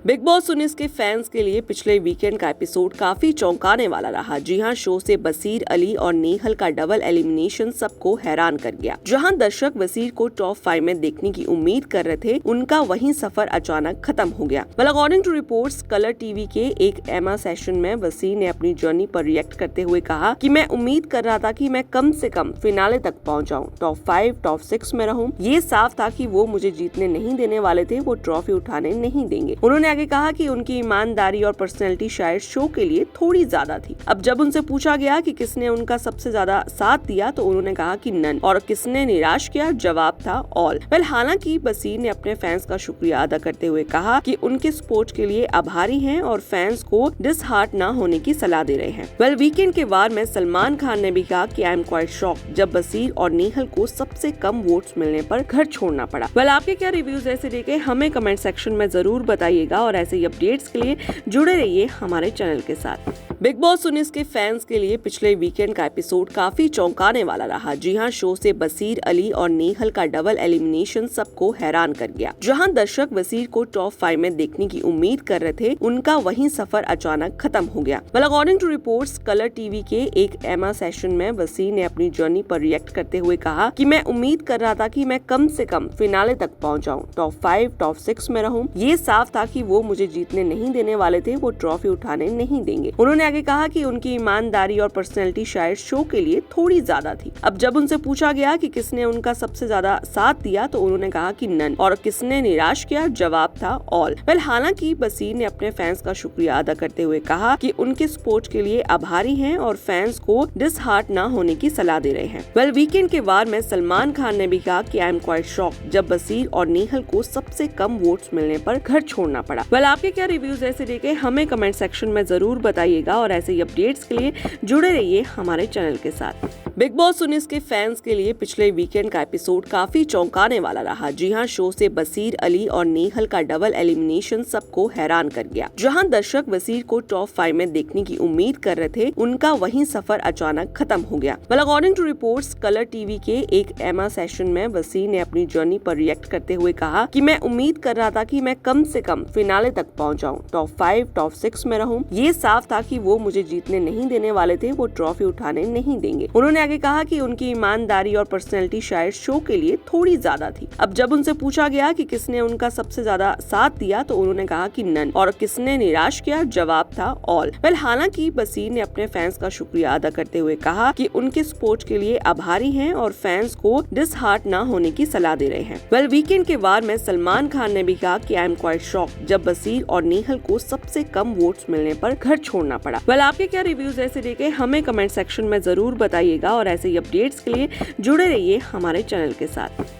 Big boss 19 के fans के लिए पिछले वीकेंड का एपिसोड काफी चौंकाने वाला रहा। जी हां, शो से बसीर अली और नेहल का डबल एलिमिनेशन सबको हैरान कर गया। जहां दर्शक बसीर को टॉप 5 में देखने की उम्मीद कर रहे थे, उनका वही सफर अचानक खत्म हो गया। Well, according to reports, colour TV के एक एमा सेशन में बसीर ने अपनी जर्नी पर रिएक्ट करते हुए कहा कि मैं उम्मीद कर रहा था कि मैं कम से कम फिनाले तक पहुंच जाऊं, टॉप 5, टॉप 6 में रहूं। ये साफ था कि वो मुझे जीतने नहीं देने वाले थे, वो ट्रॉफी उठाने नहीं देंगे। उन्होंने आगे कहा कि उनकी ईमानदारी और पर्सनैलिटी शायद शो के लिए थोड़ी ज्यादा थी। अब जब उनसे पूछा गया कि किसने उनका सबसे ज्यादा साथ दिया, तो उन्होंने कहा कि नन, और किसने निराश किया, जवाब था ऑल। वेल, हालांकि बसीर ने अपने फैंस का शुक्रिया अदा करते हुए कहा कि उनके सपोर्ट के लिए आभारी हैं और फैंस को डिसहार्ट न होने की सलाह दे रहे हैं। वेल, वीकेंड के वार में सलमान खान ने भी कहा कि आई एम क्वाइट शॉक्ड जब बसीर और नेहल को सबसे कम वोट्स मिलने पर घर छोड़ना पड़ा। वेल, आपके क्या रिव्यूज ऐसे देखे हमें कमेंट सेक्शन में जरूर बताइएगा और ऐसे ही अपडेट्स के लिए जुड़े रहिए हमारे चैनल के साथ। बिग बॉस 19 के फैंस के लिए पिछले वीकेंड का एपिसोड काफी चौंकाने वाला रहा। जी हां, शो से बसीर अली और नेहल का डबल एलिमिनेशन सबको हैरान कर गया। जहां दर्शक बसीर को टॉप 5 में देखने की उम्मीद कर रहे थे, उनका वही सफर अचानक खत्म हो गया। Well, according to reports, colour TV के एक एमा सेशन में बसीर ने अपनी जर्नी पर रिएक्ट करते हुए कहा कि मैं उम्मीद कर रहा था कि मैं कम से कम फिनाले तक पहुंच जाऊं, टॉप 5, टॉप 6 में रहूं। ये साफ था कि वो मुझे जीतने नहीं देने वाले थे, वो ट्रॉफी उठाने नहीं देंगे। उन्होंने आगे कहा कि उनकी ईमानदारी और पर्सनैलिटी शायद शो के लिए थोड़ी ज्यादा थी। अब जब उनसे पूछा गया कि किसने उनका सबसे ज्यादा साथ दिया, तो उन्होंने कहा कि नन, और किसने निराश किया, जवाब था ऑल। वेल, हालांकि बसीर ने अपने फैंस का शुक्रिया अदा करते हुए कहा कि उनके सपोर्ट के लिए आभारी हैं और फैंस को डिसहार्ट न होने की सलाह दे रहे हैं। वेल, वीकेंड के वार में सलमान खान ने भी कहा कि आई एम क्वाइट शॉक्ड जब बसीर और नेहल को सबसे कम वोट्स मिलने पर घर छोड़ना पड़ा। वेल, आपके क्या रिव्यूज ऐसे देखे हमें कमेंट सेक्शन में जरूर बताइएगा और ऐसे ही अपडेट्स के लिए जुड़े रहिए हमारे चैनल के साथ। बिग बॉस 19 के फैंस के लिए पिछले वीकेंड का एपिसोड काफी चौंकाने वाला रहा। जी हां, शो से बसीर अली और नेहल का डबल एलिमिनेशन सबको हैरान कर गया। जहां दर्शक बसीर को टॉप 5 में देखने की उम्मीद कर रहे थे, उनका वही सफर अचानक खत्म हो गया। Well, according to reports, colour TV के एक एमा सेशन में बसीर ने अपनी जर्नी पर रिएक्ट करते हुए कहा कि मैं उम्मीद कर रहा था कि मैं कम से कम फिनाले तक पहुंच जाऊं, टॉप 5, टॉप 6 में रहूं। ये साफ था कि वो मुझे जीतने नहीं देने वाले थे, वो ट्रॉफी उठाने नहीं देंगे। उन्होंने आगे कहा कि उनकी ईमानदारी और पर्सनैलिटी शायद शो के लिए थोड़ी ज्यादा थी। अब जब उनसे पूछा गया कि किसने उनका सबसे ज्यादा साथ दिया, तो उन्होंने कहा कि नन, और किसने निराश किया, जवाब था ऑल। वेल, हालांकि बसीर ने अपने फैंस का शुक्रिया अदा करते हुए कहा कि उनके सपोर्ट के लिए आभारी हैं और फैंस को डिसहार्ट न होने की सलाह दे रहे हैं। वेल, वीकेंड के वार में सलमान खान ने भी कहा कि आई एम क्वाइट शॉक्ड जब बसीर और नेहल को सबसे कम वोट्स मिलने पर घर छोड़ना पड़ा। वेल, आपके क्या रिव्यूज ऐसे देखे हमें कमेंट सेक्शन में जरूर बताइएगा और ऐसे ही अपडेट्स के लिए जुड़े रहिए हमारे चैनल के साथ।